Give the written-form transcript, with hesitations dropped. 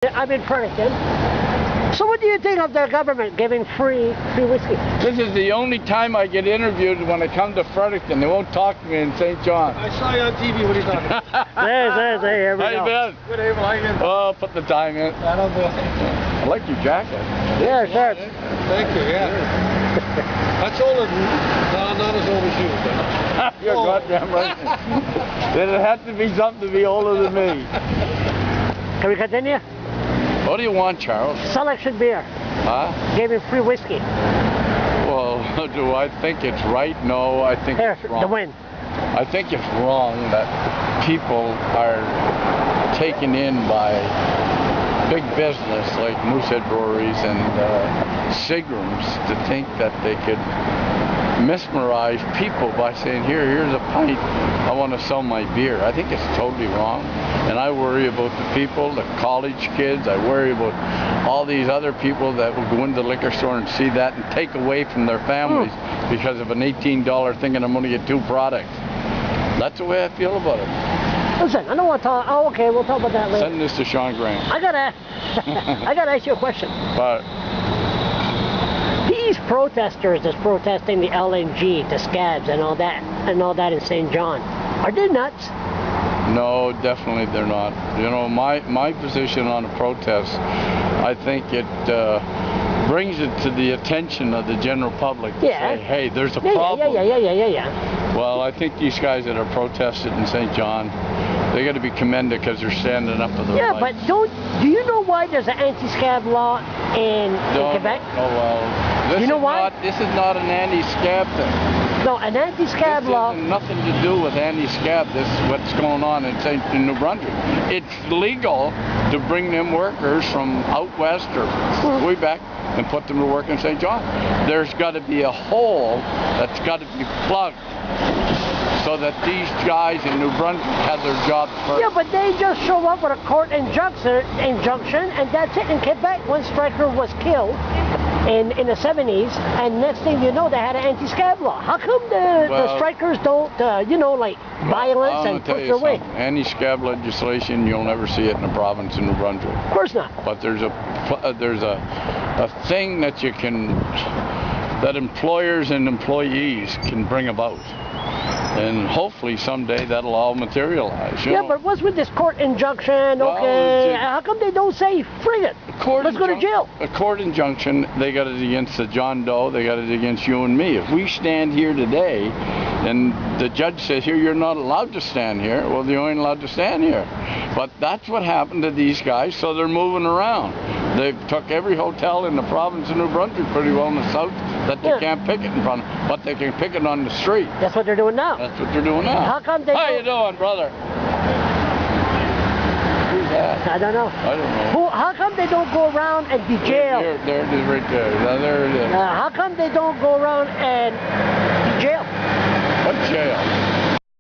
I'm in Fredericton. So what do you think of the government giving free whiskey? This is the only time I get interviewed when I come to Fredericton. They won't talk to me in St. John. I saw you on TV. What are you talking about? There, here we go. How you been? Good, Abel. How you been? Oh, put the time in. I don't know. I like your jacket. Yeah, sure. Thank you, yeah. That's older than, not as old as you, but... You're goddamn right. Then it had to be something to be older than me. Can we continue? What do you want, Charles? Selection beer. Huh? Gave him free whiskey. Well, do I think it's right? No, I think it's wrong. The win. I think it's wrong that people are taken in by big business like Moosehead Breweries and Seagrams to think that they could mesmerize people by saying, here's a pint, I want to sell my beer. I think it's totally wrong. And I worry about the people, the college kids. I worry about all these other people that will go into the liquor store and see that and take away from their families because of an $18 thinking I'm going to get 2 products. That's the way I feel about it. Listen, I don't want to talk. Oh, okay, we'll talk about that later. Send this to Sean Graham. I gotta ask you a question. But these protesters that's protesting the LNG, the scabs, and all that in St. John, are they nuts? no, definitely they're not. You know, my position on a protest, I think it brings it to the attention of the general public to say, hey, there's a problem. Yeah. Well, I think these guys that are protested in St. John, they got to be commended because they're standing up for their rights. Yeah, but do you know why there's an anti-scab law in Quebec? Oh, well, you know why? This is not an anti-scab thing. No, an anti-scab law. This has nothing to do with anti-scab. This is what's going on in New Brunswick. It's legal to bring them workers from out west or Quebec and put them to work in St. John. There's got to be a hole that's got to be plugged so that these guys in New Brunswick have their jobs first. Yeah, but they just show up with a court injunction, and that's it. In Quebec, one striker was killed in the 70s, and next thing you know, they had an anti-scab law. How come the strikers don't, like violence and push their way? Anti-scab legislation, you'll never see it in the province of New Brunswick. Of course not. But there's a thing that that employers and employees can bring about. And hopefully someday that'll all materialize. Yeah, but what's with this court injunction? Okay, how come they don't say frig it? Let's go to jail. A court injunction, they got it against the John Doe, they got it against you and me. If we stand here today and the judge says, here, you're not allowed to stand here, well, they ain't allowed to stand here. But that's what happened to these guys, so they're moving around. They've took every hotel in the province of New Brunswick pretty well in the south that they can't picket in front of, but they can picket on the street. That's what they're doing now. That's what they're doing now. How come they How you doing, brother? Who's that? I don't know. I don't know. How come they don't go around and be jailed? There it is right there. Now, there it is. How come they don't go around and be jailed? What jail?